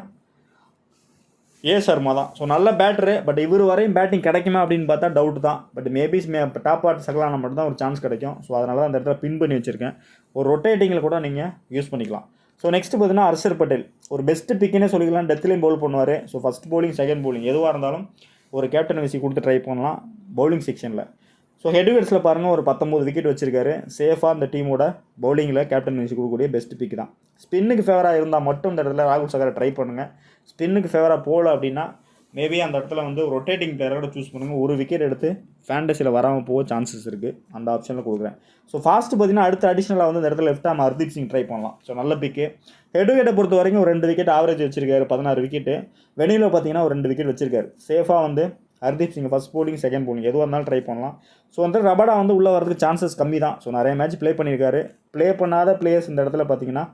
Speaker 1: சர்மா தான். ஸோ நல்ல பேட்டரு. பட் இவர் வரையும் பேட்டிங் கிடைக்குமா அப்படின்னு பார்த்தா டவுட் தான். பட் மேபி டாப் ஆர்டர் சகலான மட்டும் தான் ஒரு சான்ஸ் கிடைக்கும். ஸோ அதனால தான் அந்த இடத்துல பின் பண்ணி வச்சுருக்கேன். ஒரு ரொட்டேட்டிங்கில் கூட நீங்கள் யூஸ் பண்ணிக்கலாம். ஸோ நெக்ஸ்ட்டு பார்த்தீங்கன்னா ஹர்ஷர் பட்டேல் ஒரு பெஸ்ட்டு பிக்குன்னே சொல்லிக்கலாம். டெத்லேயும் பவுல் பண்ணுவார். So first bowling second bowling எதுவாக இருந்தாலும் ஒரு கேப்டன் விசி கொடுத்து ட்ரை பண்ணலாம் பவுலிங் செக்ஷனில். ஸோ ஹெட் விக்கெட்ஸில் பாருங்கள் ஒரு 19 விக்கெட் வச்சிருக்காரு. சேஃபாக இந்த டீமோட பவுலிங்கில் கேப்டன் விசி கொடுக்கக்கூடிய பெஸ்ட் பிக் தான். ஸ்பின்னுக்கு ஃபேவராக இருந்தால் மட்டும் இந்த இடத்துல ராகுல் சகரை ட்ரை பண்ணுங்கள். ஸ்பின்னுக்கு ஃபேவராக போகல அப்படின்னா மேபி அந்த இடத்துல வந்து ரொட்டேட்டிங் பிளேயரோட சூஸ் பண்ணுங்கள். ஒரு விக்கெட் எடுத்து ஃபேண்டஸியில் வராமல் போக சான்சஸ் இருக்குது. அந்த ஆப்ஷனில் கொடுக்குறேன். ஸோ ஃபாஸ்ட்டு பார்த்தீங்கன்னா அடுத்த அடிஷனலாக வந்து இந்த இடத்துல left arm Hardeep Singh try பண்ணலாம். ஸோ நல்ல பிக்கு. ஹெட் பொறுத்த வரைக்கும் ஒரு 2 விக்கெட் ஆவரேஜ் வச்சிருக்காரு, 16 விக்கெட்டு. வெளியில் பார்த்தீங்கன்னா ஒரு 2 விக்கெட் வச்சிருக்காரு. சேஃபாக வந்து Hardeep Singh first bowling second bowling எதுவாக இருந்தாலும் ட்ரை பண்ணலாம். ஸோ வந்து ரபடா வந்து உள்ளே வரதுக்கு சான்சஸ் கம்மி தான். ஸோ நிறைய மேட்ச் ப்ளே பண்ணியிருக்காரு. ப்ளே பண்ணாத பிளேயர்ஸ் இந்த இடத்துல பார்த்தீங்கன்னா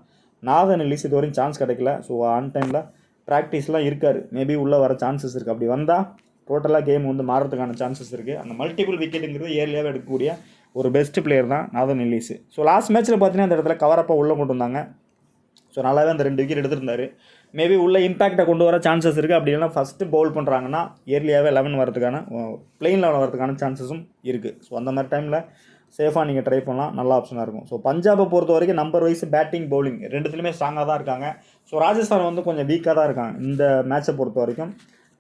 Speaker 1: நாதன் எல்லிஸ் இது வரைக்கும் சான்ஸ் கிடைக்கல. ஸோ ஆன் டைமில் ப்ராக்டிஸ்லாம் இருக்கார். மேபி உள்ளே வர சான்சஸ் இருக்குது. அப்படி வந்தால் டோட்டலாக கேம் வந்து மாறதுக்கான சான்சஸ் இருக்குது. அந்த மல்டிபிள் விக்கெட்டுங்கிறது ஏர்லியாகவே எடுக்கக்கூடிய ஒரு பெஸ்ட் பிளேயர் தான் நாதன் எல்லிஸ். ஸோ லாஸ்ட் மேட்ச்சில் பார்த்தீங்கன்னா அந்த இடத்துல கவரப்பாக உள்ளே கொண்டு வந்தாங்க. ஸோ நல்லாவே அந்த 2 விக்கெட் எடுத்திருந்தார். மேபி உள்ள இம்பாக்டை கொண்டு வர சான்சஸ் இருக்குது. அப்படி இல்லைனா ஃபஸ்ட்டு பவுல் பண்ணுறாங்கன்னா இயர்லியாகவே 11 வரதுக்கான பிளெயின் லெவலில் வரதுக்கான சான்சஸும் இருக்குது. ஸோ அந்த மாதிரி டைமில் சேஃபாக நீங்கள் ட்ரை பண்ணலாம். நல்ல ஆப்ஷனாக இருக்கும். ஸோ பஞ்சாபை பொறுத்த வரைக்கும் நம்பர் வைஸ் பேட்டிங் பவுலிங் ரெண்டுத்துலையுமே ஸ்ட்ராங்காக தான் இருக்காங்க. ஸோ ராஜஸ்தான் வந்து கொஞ்சம் வீக்காக தான் இருக்காங்க. இந்த மேட்சை பொறுத்த வரைக்கும்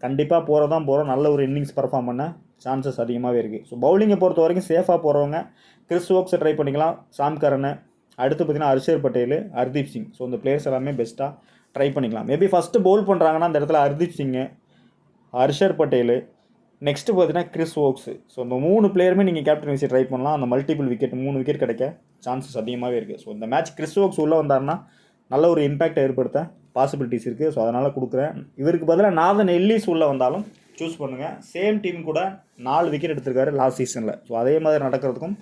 Speaker 1: கண்டிப்பாக போகிறோம். நல்ல ஒரு இன்னிங்ஸ் பர்ஃபார்ம் பண்ண சான்சஸ் அதிகமாகவே இருக்குது. ஸோ பவுலிங்கை பொறுத்த வரைக்கும் சேஃபாக போகிறவங்க கிறிஸ் ஓக்ஸை ட்ரை பண்ணிக்கலாம், சாம் கரனை. அடுத்து பார்த்தீங்கன்னா ஹர்ஷர் பட்டேல், ஹர்தீப் சிங். ஸோ இந்த பிளேயர்ஸ் எல்லாமே பெஸ்ட்டாக ட்ரை பண்ணிக்கலாம். மேபி ஃபஸ்ட்டு பவுல் பண்ணுறாங்கன்னா அந்த இடத்துல ஹர்தீப் சிங்கு, ஹர்ஷர் பட்டேல், நெக்ஸ்ட்டு பார்த்தீங்கன்னா கிறிஸ் ஓக்ஸு. ஸோ இந்த 3 பிளேயருமே நீங்கள் கேப்டன் வைஸை ட்ரை பண்ணலாம். அந்த மல்டிபிள் விக்கெட் 3 விக்கெட் கிடைக்க சான்சஸ் அதிகமாகவே இருக்குது. ஸோ இந்த மேட்ச் கிறிஸ் ஓக்ஸ் உள்ளே வந்தாருன்னா நல்ல ஒரு இம்பாக்டை ஏற்படுத்த பாசிபிலிட்டிஸ் இருக்குது. ஸோ அதனால் கொடுக்குறேன். இவருக்கு பதிலாக நாதன் எல்லிஸ் உள்ளே வந்தாலும் சூஸ் பண்ணுங்கள். சேம் டீம் கூட 4 விக்கெட் எடுத்திருக்காரு லாஸ்ட் சீசனில். ஸோ அதே மாதிரி நடக்கிறதுக்கும்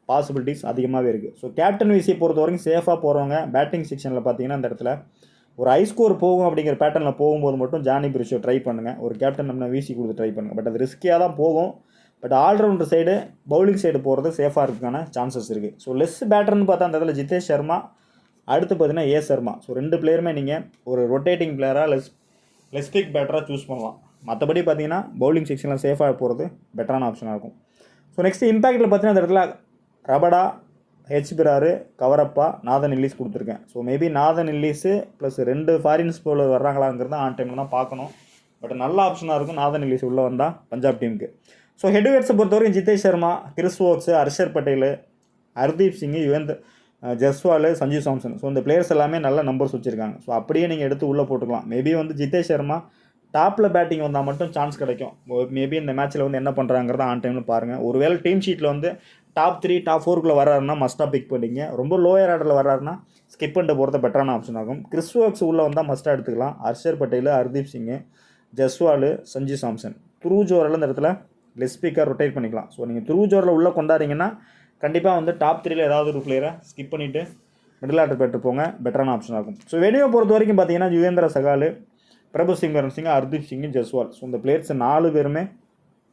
Speaker 1: பாசிபிலிட்டிஸ் அதிகமாகவே இருக்குது. ஸோ கேப்டன் வைஸை பொறுத்த வரைக்கும் சேஃபாக போகிறவங்க பேட்டிங் செக்ஷனில் பார்த்தீங்கன்னா இந்த இடத்துல ஒரு ஹை ஸ்கோர் போகும் அப்படிங்கிற பேட்டர்னில் போகும்போது மட்டும் ஜானி பிரிஷோ ட்ரை பண்ணுங்கள். ஒரு கேப்டன் நம்ம வீசி கொடுத்து ட்ரை பண்ணுங்கள். பட் அது ரிஸ்கியாக தான் போகும். But allrounder side bowling side போகிறது சேஃபாக இருக்கிறதுக்கான சான்சஸ் இருக்குது. ஸோ லெஸ் பேட்டர்னு பார்த்தா அந்த இடத்துல ஜிதேஷ் சர்மா, அடுத்து பார்த்தீங்கன்னா ஏ சர்மா. ஸோ 2 பிளேயருமே நீங்கள் ஒரு ரொட்டேட்டிங் பிளேயராக லெஸ் பிக் பேட்டராக சூஸ் பண்ணலாம். மற்றபடி பார்த்தீங்கன்னா பவுலிங் செக்ஷனில் சேஃபாக போகிறது பெட்டரான ஆப்ஷனாக இருக்கும். ஸோ நெக்ஸ்ட் இம்பாக்டில் பார்த்தீங்கன்னா அந்த இடத்துல Rabada, H Brar, Kaverappa, Nathan Ellis கொடுத்துருக்கேன். So maybe Nathan Ellis plus 2 foreigns bowler வர்றாங்களாங்கிறது ஆன் டைமில் தான் பார்க்கணும். பட் நல்ல ஆப்ஷனாக இருக்கும் நாதன் எல்லிஸ் உள்ளே வந்தால் பஞ்சாப் டீமுக்கு. ஸோ ஹெட்விகெட்ஸை பொறுத்தவரைக்கும் Jitesh Sharma, Chris Woakes, Harshal Patel, Arshdeep Singh, Jaiswal, Sanju Samson. So இந்த பிளேயர்ஸ் எல்லாமே நல்ல நம்பர்ஸ் வச்சுருக்காங்க. ஸோ அப்படியே நீங்கள் எடுத்து உள்ளே போட்டுக்கலாம். மேபி வந்து ஜிதேஷ் சர்மா டாப்பில் பேட்டிங் வந்தால் மட்டும் சான்ஸ் கிடைக்கும். மேபி இந்த மேட்ச்சில் வந்து என்ன பண்ணுறாங்கிறத ஆன் டைமில் பாருங்கள். ஒருவேளை டீம் ஷீட்டில் வந்து டாப் 3 டாப் 4க்குள்ளே வர்றாருன்னா மஸ்ட்டாக பிக் பண்ணிங்க. ரொம்ப லோயர் ஆர்டரில் வர்றாருன்னா ஸ்கிப் பண்ணிட்டு போகிறது பெட்டரான ஆப்ஷன் ஆகும். கிறிஸ் ஓக்ஸ் உள்ளே வந்தால் மஸ்ட்டாக எடுத்துக்கலாம். ஹர்ஷர் பட்டேல், ஹர்தீப் சிங், ஜஸ்வால், சஞ்சு சாம்சன். த்ரூ ஜோரில் இந்த இடத்துல லெஸ் ஸ்பீக்கர் ரொட்டேட் பண்ணிக்கலாம். ஸோ நீங்கள் த்ரூ ஜோரில் உள்ளே கொண்டாடிங்கன்னா கண்டிப்பாக வந்து டாப் 3ல் ஏதாவது ஒரு பிளேயரை ஸ்கிப் பண்ணிவிட்டு மிடில் ஆர்டர் பெற்று போங்க, பெட்டரான ஆப்ஷன் ஆகும். ஸோ வெளியே பொறுத்த வரைக்கும் பார்த்தீங்கன்னா யுவேந்திர சகால், பிரபு சிங்கரன் சிங், ஹர்தீப் சிங், ஜஸ்வால். ஸோ இந்த பிளேயர்ஸ் 4 பேருமே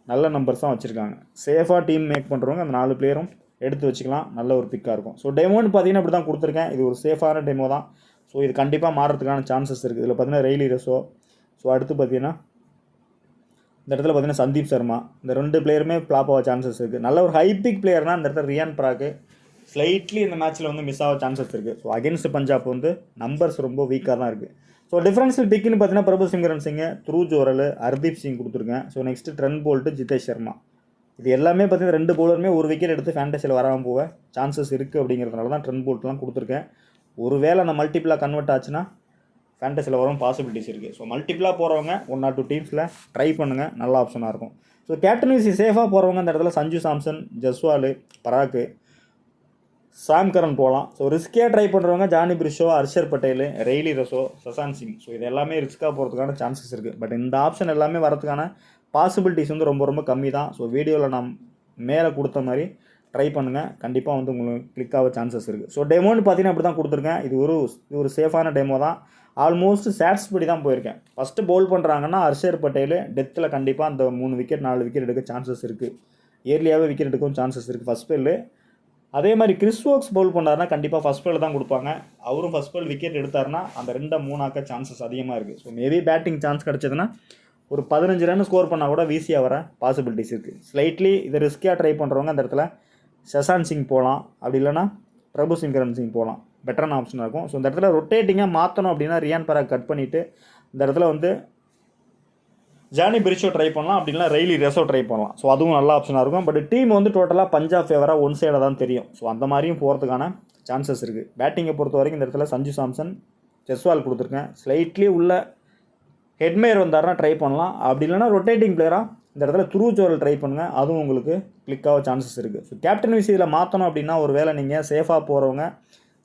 Speaker 1: நல்ல நம்பர்ஸ் தான் வச்சுருக்காங்க. சேஃபாக டீம் மேக் பண்ணுறவங்க அந்த 4 பிளேயரும் எடுத்து வச்சுக்கலாம். நல்ல ஒரு பிக்காக இருக்கும். ஸோ டெமோன்னு பார்த்தீங்கன்னா இப்படி தான் கொடுத்துருக்கேன். இது ஒரு சேஃபான டெமோ தான். ஸோ இது கண்டிப்பாக மாறதுக்கான சான்சஸ் இருக்குது. இதில் பார்த்தீங்கன்னா ரெய்லி ரெசோ. ஸோ அடுத்து பார்த்தீங்கன்னா இந்த இடத்துல பார்த்தீங்கன்னா சந்தீப் சர்மா. இந்த 2 பிளேயருமே ஃப்ளாப் ஆக சான்சஸ் இருக்குது. நல்ல ஒரு ஹை பிக் பிளேயர்னால் இந்த இடத்துல ரியான் பராக்கு ஸ்லைட்லி இந்த மேட்ச்சில் வந்து மிஸ் ஆக சான்சஸ் இருக்குது. ஸோ அகேன்ஸ்ட் பஞ்சாப் வந்து நம்பர்ஸ் ரொம்ப வீக்காக தான் இருக்குது. ஸோ டிஃபரன்ஷியல் பிக்குன்னு பார்த்தீங்கன்னா பிரபு சிங்கரன் சிங், த்ரூ ஜோரல், ஹர்தீப் சிங் கொடுத்துருக்கேன். So next trend bolt, Jitesh Sharma. இது எல்லாமே பார்த்தீங்கன்னா 2 பவுலருமே ஒரு விக்கெட் எடுத்து ஃபேண்டஸியில் வராமல் போக சான்சஸ் இருக்குது. அப்படிங்கிறதுனால தான் ட்ரெண்ட் போல்ட்லாம் கொடுத்துருக்கேன். ஒரு வேளை அந்த மல்டிபிளாக கன்வெர்ட் ஆச்சுன்னா ஃபேண்டஸியில் வரும் பாசிபிலிட்டிஸ் இருக்குது. ஸோ மல்டிபிளாக போகிறவங்க 1 or 2 டீம்ஸில் ட்ரை பண்ணுங்கள். நல்ல ஆப்ஷனாக இருக்கும். ஸோ கேப்டன் வைஸ் சேஃபாக போகிறவங்க இந்த இடத்துல சஞ்சு சாம்சன், ஜஸ்வால், பராக்கு, சாம் கரன் போகலாம். ஸோ ரிஸ்கியாக ட்ரை பண்ணுறவங்க Jonny Bairstow, Harshal Patel, Rilee Rossouw, Shashank Singh. So இது எல்லாமே ரிஸ்க்காக போகிறதுக்கான சான்சஸ் இருக்குது. பட் இந்த ஆப்ஷன் எல்லாமே வரதுக்கான பாசிபிலிட்டிஸ் வந்து ரொம்ப ரொம்ப கம்மி தான். ஸோ வீடியோவில் நான் மேலே கொடுத்த மாதிரி ட்ரை பண்ணுங்கள். கண்டிப்பாக வந்து உங்களுக்கு கிளிக் ஆக சான்சஸ் இருக்குது. ஸோ டெமோன்னு பார்த்தீங்கன்னா அப்படி தான் கொடுத்துருக்கேன். இது ஒரு சேஃபான டெமோ தான். ஆல்மோஸ்ட் சேட்ஸ் படி தான் போயிருக்கேன். ஃபஸ்ட்டு பவுல் பண்ணுறாங்கன்னா ஹர்ஷர் பட்டேல் டெத்தில் கண்டிப்பாக அந்த 3 விக்கெட் 4 விக்கெட் எடுக்க சான்சஸ் இருக்குது. இயர்லியாகவே விக்கெட் எடுக்கவும் சான்சஸ் இருக்குது ஃபஸ்ட் ஸ்பெல்லு. அதே மாதிரி கிறிஸ் ஓக்ஸ் பவுல் பண்ணாருன்னா கண்டிப்பாக ஃபஸ்ட் ஸ்பெல் தான் கொடுப்பாங்க. அவரும் ஃபஸ்ட் ஸ்பெல் விக்கெட் எடுத்தாருன்னா அந்த 2 3 ஆக்க சான்சஸ் அதிகமாக இருக்குது. ஸோ மேபி பேட்டிங் சான்ஸ் கிடச்சதுன்னா ஒரு 15 ரன் ஸ்கோர் பண்ணால் கூட வீசியாக வர பாசிபிலிட்டிஸ் இருக்குது. ஸ்லைட்லி இதை ரிஸ்கியாக ட்ரை பண்ணுறவங்க அந்த இடத்துல சசாந்த் சிங் போகலாம். அப்படி இல்லைனா பிரபு சிங்கரன் சிங் போகலாம். பெட்டரான ஆப்ஷனாக இருக்கும். ஸோ இந்த இடத்துல ரொட்டேட்டிங்காக மாற்றணும் அப்படின்னா ரியான் பராக் கட் பண்ணிவிட்டு இந்த இடத்துல வந்து ஜானி பிரிச்சோ ட்ரை பண்ணலாம். அப்படின்னா ரெய்லி ரெசோ ட்ரை பண்ணலாம். ஸோ அதுவும் நல்ல ஆப்ஷனாக இருக்கும். பட் டீம் வந்து டோட்டலாக பஞ்சாப் ஃபேவராக ஒன் சைடாக தான் தெரியும். ஸோ அந்த மாதிரியும் போகிறதுக்கான சான்சஸ் இருக்குது. பேட்டிங்கை பொறுத்த வரைக்கும் இந்த இடத்துல சஞ்சு சாம்சன், ஜஸ்வால் கொடுத்துருக்கேன். ஸ்லைட்லி உள்ள ஹெட்மேயர் வந்தாருன்னா ட்ரை பண்ணலாம். அப்படி இல்லைனா ரொட்டேட்டிங் பிளேயராக இந்த இடத்துல துருவச்சோரல் ட்ரை பண்ணுங்கள், அதுவும் உங்களுக்கு கிளிக் ஆக சான்சஸ் இருக்குது. ஸோ கேப்டன் வைஸ் இதில் மாற்றணும் அப்படின்னா ஒரு வேளை நீங்கள் சேஃபாக போகிறவங்க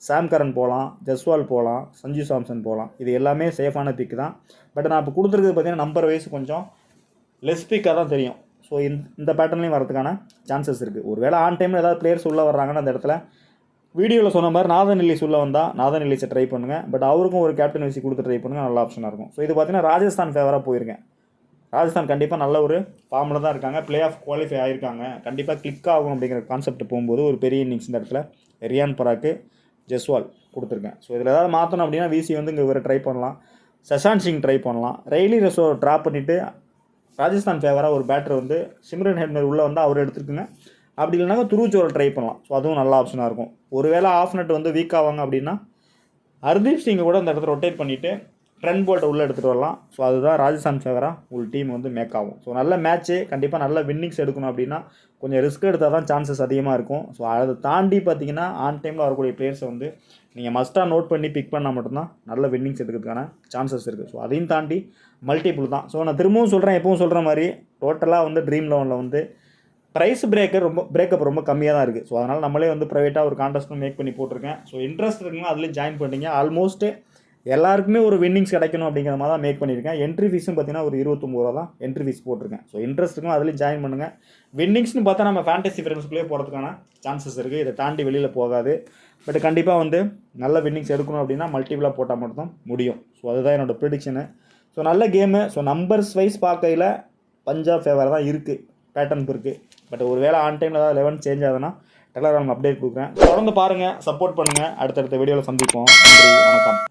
Speaker 1: சாம் கரன் போகலாம், ஜஸ்வால் போகலாம், சஞ்சு சாம்சன் போகலாம். இது எல்லாமே சேஃபான பிக் தான். பட் நான் இப்போ கொடுத்துருக்குது பார்த்தீங்கன்னா நம்பர் வைஸ் கொஞ்சம் லெஸ் பிக்காக தான் தெரியும். ஸோ இந்த பேட்டர்ன்லேயும் வரதுக்கான சான்சஸ் இருக்குது. ஒரு வேளை ஆன் டைமில் ஏதாவது பிளேயர்ஸ் உள்ளே வர்றாங்கன்னா அந்த இடத்துல வீடியோவில் சொன்ன மாதிரி நாதன் எல்லிஸ் உள்ளே வந்தால் நாதன் எல்லிஸை ட்ரை பண்ணுங்கள். பட் அவருக்கும் ஒரு கேப்டன் வைஸ் கொடுத்து ட்ரை பண்ணுங்கள், நல்ல ஆப்ஷனாக இருக்கும். ஸோ இது பார்த்தீங்கன்னா ராஜஸ்தான் ஃபேவராக போயிருக்கேன். ராஜஸ்தான் கண்டிப்பாக நல்ல ஒரு ஃபார்மில் தான் இருக்காங்க, பிளே ஆஃப் குவாலிஃபை ஆகிருக்காங்க. கண்டிப்பாக கிளிக் ஆகும் அப்படிங்கிற கான்செப்ட் போகும்போது ஒரு பெரிய இன்னிங்ஸ் இந்த இடத்துல ரியான் பராக்கு, ஜஸ்வால் கொடுத்துருக்கேன். ஸோ இதில் ஏதாவது மாற்றணும் அப்படின்னா விசி வந்து இங்கே இவரை ட்ரை பண்ணலாம், சஷாந்த் சிங் ட்ரை பண்ணலாம். ரெய்லி ரெசோ ட்ராப் பண்ணிவிட்டு ராஜஸ்தான் ஃபேவராக ஒரு பேட்டர் வந்து சிம்ரன் ஹெட்மேயர் உள்ளே வந்து அவர் எடுத்துருக்குங்க. அப்படி இல்லைனாக்கா துருவச்சோரல் ட்ரை பண்ணலாம். ஸோ அதுவும் நல்ல ஆப்ஷனாக இருக்கும். ஒருவேளை ஆஃப் நெட் வந்து வீக் ஆவாங்க அப்படின்னா ஹர்தீப் சிங்கை கூட இந்த இடத்துல ரொட்டேட் பண்ணிவிட்டு ட்ரெண்ட் போல்ட்டை உள்ளே எடுத்துகிட்டு வரலாம். ஸோ அதுதான் ராஜஸ்தான் ஃபேவராக ஒரு டீம் வந்து மேக் ஆகும். ஸோ நல்ல மேட்ச்சு, கண்டிப்பாக நல்ல வின்னிங்ஸ் எடுக்கணும் அப்படின்னா கொஞ்சம் ரிஸ்க் எடுத்தால் தான் சான்சஸ் அதிகமாக இருக்கும். ஸோ அதை தாண்டி பார்த்தீங்கன்னா ஆன் டைமில் வரக்கூடிய பிளேயர்ஸை வந்து நீங்கள் மஸ்ட்டாக நோட் பண்ணி பிக் பண்ணால் மட்டும்தான் நல்ல வின்னிங்ஸ் எடுக்கிறதுக்கான சான்சஸ் இருக்குது. ஸோ அதையும் தாண்டி மல்டிபிள் தான். ஸோ நான் திரும்பவும் சொல்கிறேன், எப்பவும் சொல்கிற மாதிரி டோட்டலாக வந்து ட்ரீம் லெவனில் வந்து ப்ரைஸ் பிரேக்கப் ரொம்ப கம்மியாக தான் இருக்குது. ஸோ அதனால் நம்மளே வந்து ப்ரைவேட்டாக ஒரு கான்டெஸ்ட்டும் மேக் பண்ணி போட்டிருக்கேன். ஸோ இன்ட்ரெஸ்ட் இருக்குன்னா அதுலேயும் ஜாயின் பண்ணிட்டீங்க. ஆல்மோஸ்ட்டு எல்லாருக்குமே ஒரு வின்னிங்ஸ் கிடைக்கணும் அப்படிங்கிற மாதிரி தான் மேக் பண்ணியிருக்கேன். என்ட்ரி ஃபீஸும் பார்த்தீங்கன்னா ஒரு 29 ரூபா தான் என்ட்ரி ஃபீஸ் போட்டிருக்கேன். ஸோ இன்ட்ரெஸ்ட் இருக்கும், அதுலேயும் ஜாயின் பண்ணுங்கள். வின்னிங்ஸ்னு பார்த்தா நம்ம ஃபேண்டசி ஃப்ரெண்ட்ஸ்குள்ளேயே போகிறதுக்கான சான்சஸ் இருக்குது. இதை தாண்டி வெளியில் போகாது. பட் கண்டிப்பாக வந்து நல்ல வின்னிங்ஸ் எடுக்கணும் அப்படின்னா மல்டிபிளாக போட்டால் மட்டும்தான் முடியும். ஸோ அதுதான் என்னோடய ப்ரிடிக்ஷனு. ஸோ நல்ல கேமு. ஸோ நம்பர்ஸ் வைஸ் பார்க்கையில் பஞ்சாப் ஃபேவர் தான் இருக்குது, பேட்டர்ன் இருக்குது. பட் ஒரு வேளை ஆன் டைமில் ஏதாவது 11 சேஞ்ச் ஆகுதுன்னா டெலகிராம் அப்டேட் கொடுக்குறேன். தொடர்ந்து பாருங்கள், சப்போர்ட் பண்ணுங்கள். அடுத்தடுத்த வீடியோவில் சந்திப்போம். நன்றி, வணக்கம்.